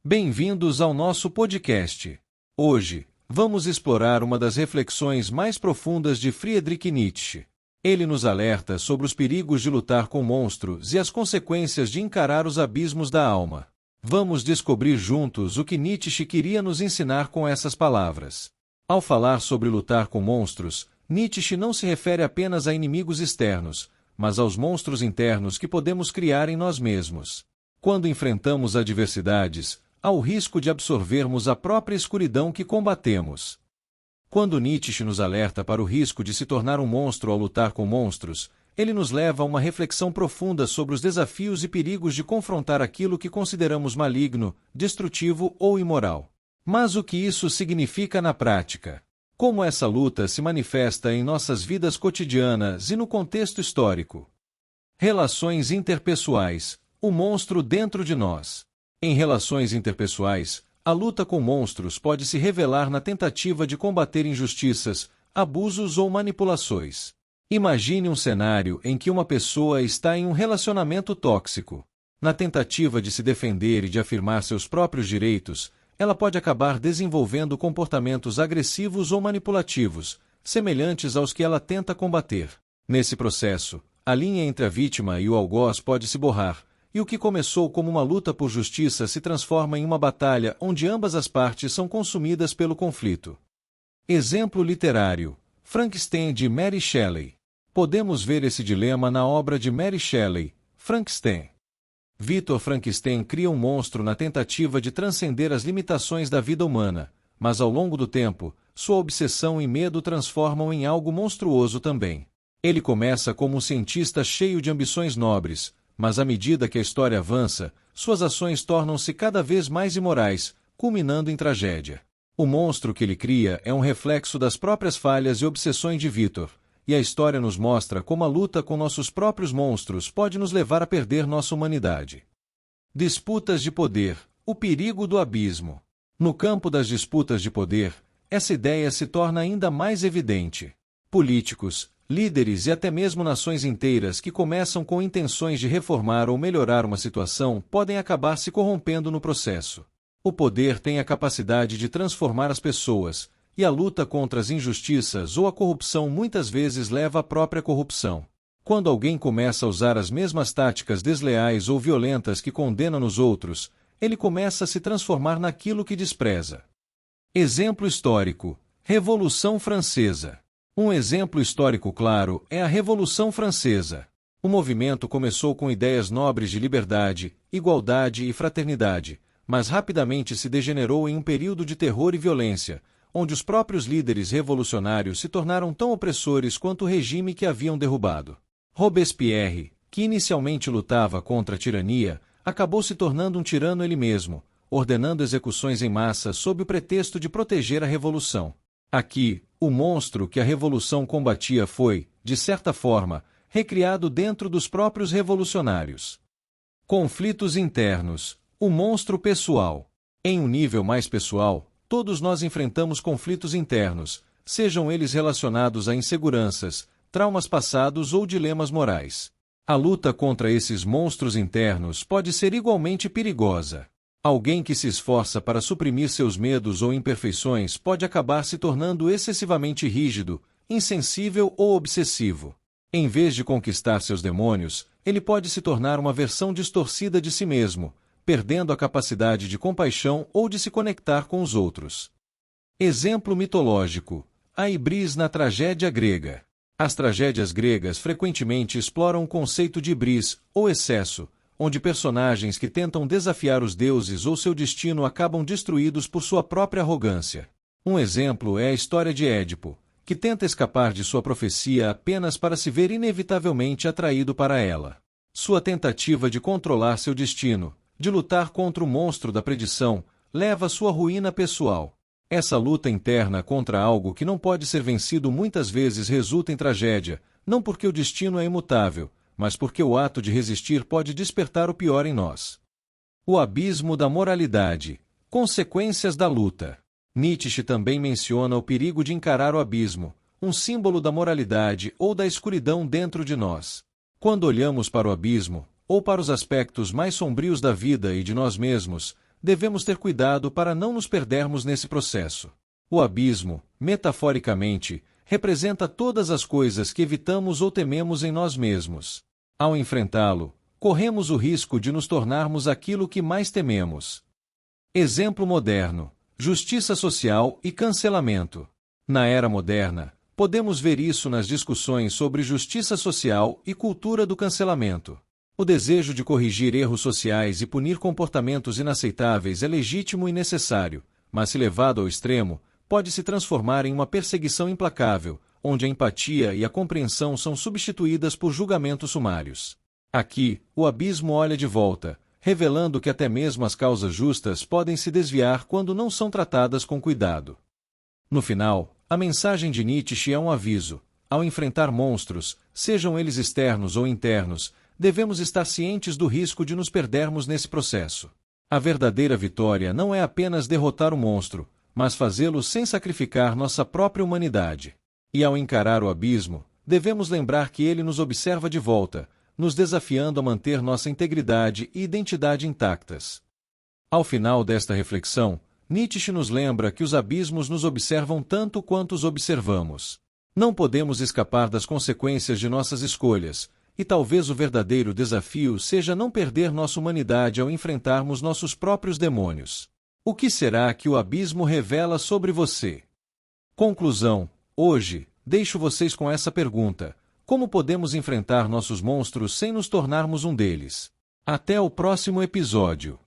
Bem-vindos ao nosso podcast. Hoje, vamos explorar uma das reflexões mais profundas de Friedrich Nietzsche. Ele nos alerta sobre os perigos de lutar com monstros e as consequências de encarar os abismos da alma. Vamos descobrir juntos o que Nietzsche queria nos ensinar com essas palavras. Ao falar sobre lutar com monstros, Nietzsche não se refere apenas a inimigos externos, mas aos monstros internos que podemos criar em nós mesmos. Quando enfrentamos adversidades, há o risco de absorvermos a própria escuridão que combatemos. Quando Nietzsche nos alerta para o risco de se tornar um monstro ao lutar com monstros, ele nos leva a uma reflexão profunda sobre os desafios e perigos de confrontar aquilo que consideramos maligno, destrutivo ou imoral. Mas o que isso significa na prática? Como essa luta se manifesta em nossas vidas cotidianas e no contexto histórico? Relações interpessoais, o monstro dentro de nós. Em relações interpessoais, a luta com monstros pode se revelar na tentativa de combater injustiças, abusos ou manipulações. Imagine um cenário em que uma pessoa está em um relacionamento tóxico. Na tentativa de se defender e de afirmar seus próprios direitos, ela pode acabar desenvolvendo comportamentos agressivos ou manipulativos, semelhantes aos que ela tenta combater. Nesse processo, a linha entre a vítima e o algoz pode se borrar, e o que começou como uma luta por justiça se transforma em uma batalha onde ambas as partes são consumidas pelo conflito. Exemplo literário: Frankenstein de Mary Shelley. Podemos ver esse dilema na obra de Mary Shelley, Frankenstein. Victor Frankenstein cria um monstro na tentativa de transcender as limitações da vida humana, mas ao longo do tempo, sua obsessão e medo transformam em algo monstruoso também. Ele começa como um cientista cheio de ambições nobres, mas à medida que a história avança, suas ações tornam-se cada vez mais imorais, culminando em tragédia. O monstro que ele cria é um reflexo das próprias falhas e obsessões de Victor, e a história nos mostra como a luta com nossos próprios monstros pode nos levar a perder nossa humanidade. Disputas de poder, o perigo do abismo. No campo das disputas de poder, essa ideia se torna ainda mais evidente. Políticos, líderes e até mesmo nações inteiras que começam com intenções de reformar ou melhorar uma situação podem acabar se corrompendo no processo. O poder tem a capacidade de transformar as pessoas, e a luta contra as injustiças ou a corrupção muitas vezes leva à própria corrupção. Quando alguém começa a usar as mesmas táticas desleais ou violentas que condena nos outros, ele começa a se transformar naquilo que despreza. Exemplo histórico: Revolução Francesa. Um exemplo histórico claro é a Revolução Francesa. O movimento começou com ideias nobres de liberdade, igualdade e fraternidade, mas rapidamente se degenerou em um período de terror e violência, onde os próprios líderes revolucionários se tornaram tão opressores quanto o regime que haviam derrubado. Robespierre, que inicialmente lutava contra a tirania, acabou se tornando um tirano ele mesmo, ordenando execuções em massa sob o pretexto de proteger a revolução. Aqui, o monstro que a revolução combatia foi, de certa forma, recriado dentro dos próprios revolucionários. Conflitos internos, o monstro pessoal. Em um nível mais pessoal, todos nós enfrentamos conflitos internos, sejam eles relacionados a inseguranças, traumas passados ou dilemas morais. A luta contra esses monstros internos pode ser igualmente perigosa. Alguém que se esforça para suprimir seus medos ou imperfeições pode acabar se tornando excessivamente rígido, insensível ou obsessivo. Em vez de conquistar seus demônios, ele pode se tornar uma versão distorcida de si mesmo, perdendo a capacidade de compaixão ou de se conectar com os outros. Exemplo mitológico: a hibris na tragédia grega. As tragédias gregas frequentemente exploram o conceito de hibris, ou excesso, onde personagens que tentam desafiar os deuses ou seu destino acabam destruídos por sua própria arrogância. Um exemplo é a história de Édipo, que tenta escapar de sua profecia apenas para se ver inevitavelmente atraído para ela. Sua tentativa de controlar seu destino, de lutar contra o monstro da predição, leva à sua ruína pessoal. Essa luta interna contra algo que não pode ser vencido muitas vezes resulta em tragédia, não porque o destino é imutável, mas porque o ato de resistir pode despertar o pior em nós. O abismo da moralidade. Consequências da luta. Nietzsche também menciona o perigo de encarar o abismo, um símbolo da moralidade ou da escuridão dentro de nós. Quando olhamos para o abismo, ou para os aspectos mais sombrios da vida e de nós mesmos, devemos ter cuidado para não nos perdermos nesse processo. O abismo, metaforicamente, representa todas as coisas que evitamos ou tememos em nós mesmos. Ao enfrentá-lo, corremos o risco de nos tornarmos aquilo que mais tememos. Exemplo moderno: justiça social e cancelamento. Na era moderna, podemos ver isso nas discussões sobre justiça social e cultura do cancelamento. O desejo de corrigir erros sociais e punir comportamentos inaceitáveis é legítimo e necessário, mas se levado ao extremo, pode se transformar em uma perseguição implacável, onde a empatia e a compreensão são substituídas por julgamentos sumários. Aqui, o abismo olha de volta, revelando que até mesmo as causas justas podem se desviar quando não são tratadas com cuidado. No final, a mensagem de Nietzsche é um aviso: ao enfrentar monstros, sejam eles externos ou internos, devemos estar cientes do risco de nos perdermos nesse processo. A verdadeira vitória não é apenas derrotar o monstro, mas fazê-lo sem sacrificar nossa própria humanidade. E ao encarar o abismo, devemos lembrar que ele nos observa de volta, nos desafiando a manter nossa integridade e identidade intactas. Ao final desta reflexão, Nietzsche nos lembra que os abismos nos observam tanto quanto os observamos. Não podemos escapar das consequências de nossas escolhas, e talvez o verdadeiro desafio seja não perder nossa humanidade ao enfrentarmos nossos próprios demônios. O que será que o abismo revela sobre você? Conclusão: hoje, deixo vocês com essa pergunta: como podemos enfrentar nossos monstros sem nos tornarmos um deles? Até o próximo episódio.